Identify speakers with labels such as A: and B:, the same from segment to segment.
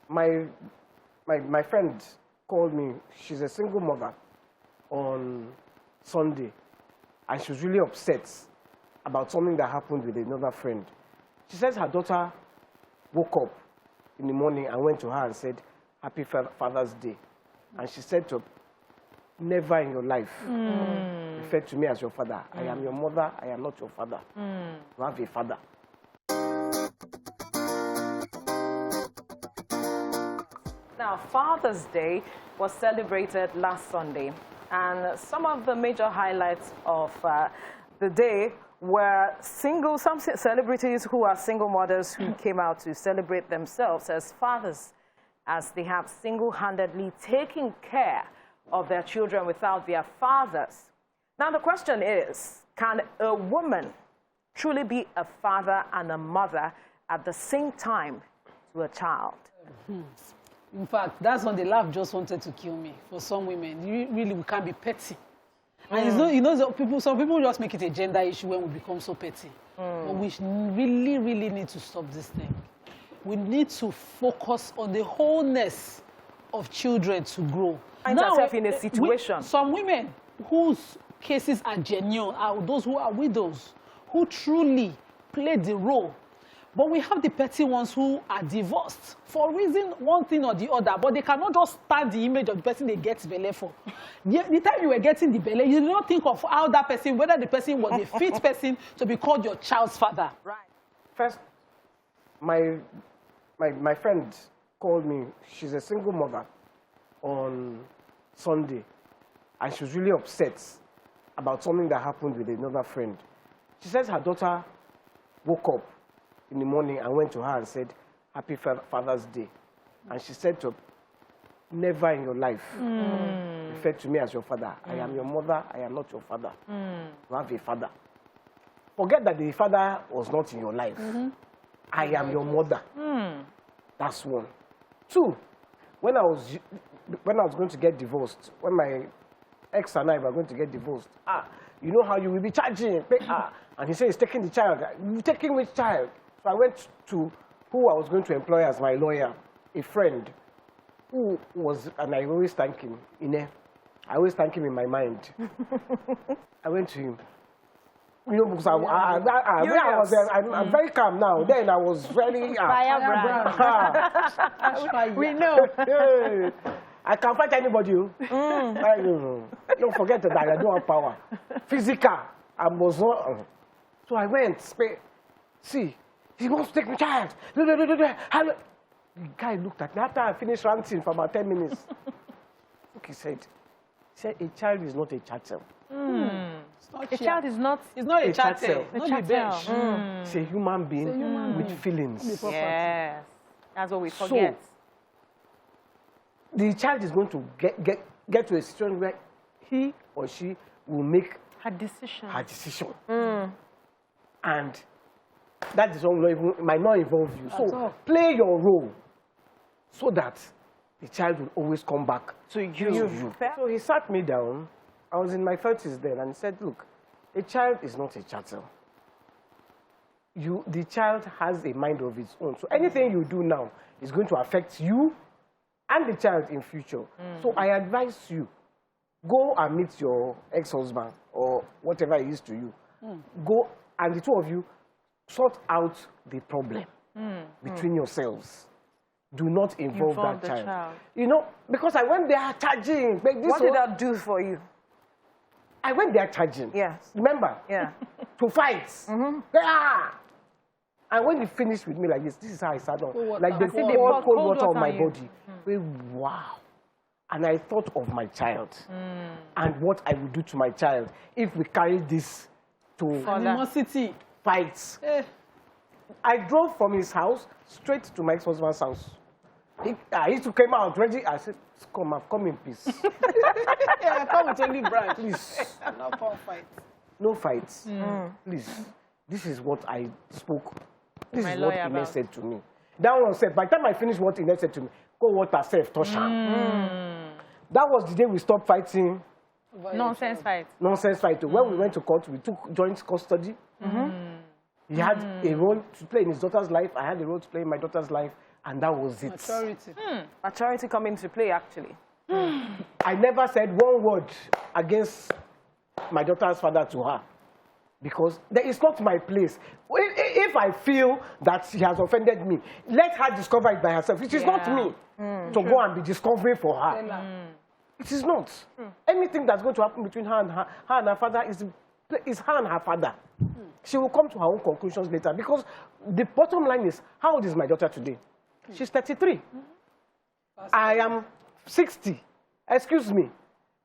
A: my friend called me. She's a single mother on Sunday, and she was really upset about something that happened with another friend. She says her daughter woke up in the morning and went to her and said, "Happy Father's Day." And she said to her, "Never in your life refer to me as your father. I am your mother, I am not your father. You have a father."
B: Now, Father's Day was celebrated last Sunday, and some of the major highlights of the day were some celebrities who are single mothers who came out to celebrate themselves as fathers, as they have single-handedly taken care of their children without their fathers. Now, the question is, can a woman truly be a father and a mother at the same time to a child?
C: In fact, that's when the laugh just wanted to kill me. For some women, we can't be petty. And some people just make it a gender issue when we become so petty. But we really, really need to stop this thing. We need to focus on the wholeness of children to grow.
B: Find yourself in a situation.
C: Some women whose cases are genuine are those who are widows, who truly play the role. But we have the petty ones who are divorced for reason one thing or the other, but they cannot just stand the image of the person they get belly for. The time you were getting the belly, you did not think of how that person, whether the person was a fit person to be called your child's father.
B: Right.
A: First, my friend called me. She's a single mother on Sunday, and she was really upset about something that happened with another friend. She says her daughter woke up in the morning and went to her and said, "Happy Father's Day." And she said to her, "Never in your life refer to me as your father. I am your mother, I am not your father. You have a father. Forget that the father was not in your life. I am your mother." That's one. Two, when I was going to get divorced, when my ex and I were going to get divorced, you know how you will be charging. And he said he's taking the child. You taking which child? So I went to who I was going to employ as my lawyer, a friend who was, and I always thank him, Yeni. I always thank him in my mind. I went to him. You know, because I'm very calm now. Then I was very...
B: We know.
A: I can fight anybody. Don't forget that I don't have power. Physical. I was not... So I went. See, he wants to take my child. The guy looked at me after I finished ranting for about 10 minutes. Look, he said, "A child is not a chattel.
B: A child is not...
C: It's not a chattel.
B: It's not a bench.
A: It's a human being with feelings."
B: Yes. That's what we forget.
A: So, the child is going to get to a situation where he or she will make
B: her decision.
A: And that decision might not involve you. So play your role so that the child will always come back to you. So he sat me down. I was in my 30s then, and he said, "Look, a child is not a chattel. The child has a mind of its own. So anything you do now is going to affect you and the child in future. So I advise you, go and meet your ex-husband or whatever he is to you. Go, and the two of you sort out the problem between yourselves. Do not involve that child. You know, because I went there charging.
B: What did that do for you?
A: I went there charging.
B: Yes.
A: Remember?
B: Yeah.
A: To fight. And when he finished with me like this is how I sat down. Like they poured cold water on my body. Wow. And I thought of my child and what I would do to my child if we carry this to
C: animosity
A: fights. I drove from his house straight to my ex-husband's house. He used to come out ready. I said, "Come, I've come in peace."
C: Come with only brand.
A: Please.
C: No fights.
A: No fights. Please. This is what I spoke. This is what Yeni said to me. That one said, by the time I finished what Yeni said to me, go water, self, touch her. That was the day we stopped fighting.
B: Nonsense fight.
A: Nonsense fight. When we went to court, we took joint custody. He had a role to play in his daughter's life. I had a role to play in my daughter's life. and that was it.
C: Maturity.
B: Maturity come into play, actually.
A: I never said one word against my daughter's father to her because it's not my place. If I feel that she has offended me, let her discover it by herself. It is not me to go and be discovering for her. It is not. Anything that's going to happen between her and her father is her and her father. She will come to her own conclusions later because the bottom line is, how old is my daughter today? She's 33. I am 60. Excuse me.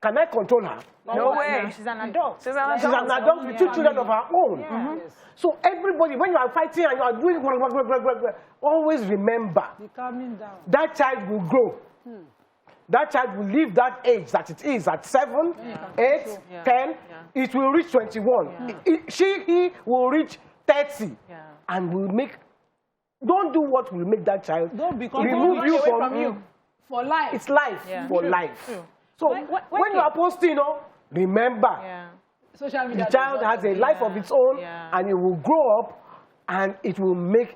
A: Can I control her?
B: No way.
D: She's an adult.
B: She's an
A: She's an adult with 2 children of her own.
C: Yes.
A: So everybody, when you are fighting and you are doing, always remember
C: Be calming down.
A: that child will grow. That child will leave that age that it is at 7, 8, 10. It will reach 21. He will reach 30 and will make. Don't do what will make that child
C: Don't become
A: remove you from
C: you. For life.
A: It's life for life. So when you are posting, remember
C: Social media.
A: the child has a life of its own and it will grow up and it will make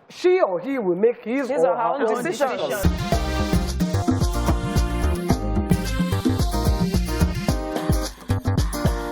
A: she or he will make his or her own decisions.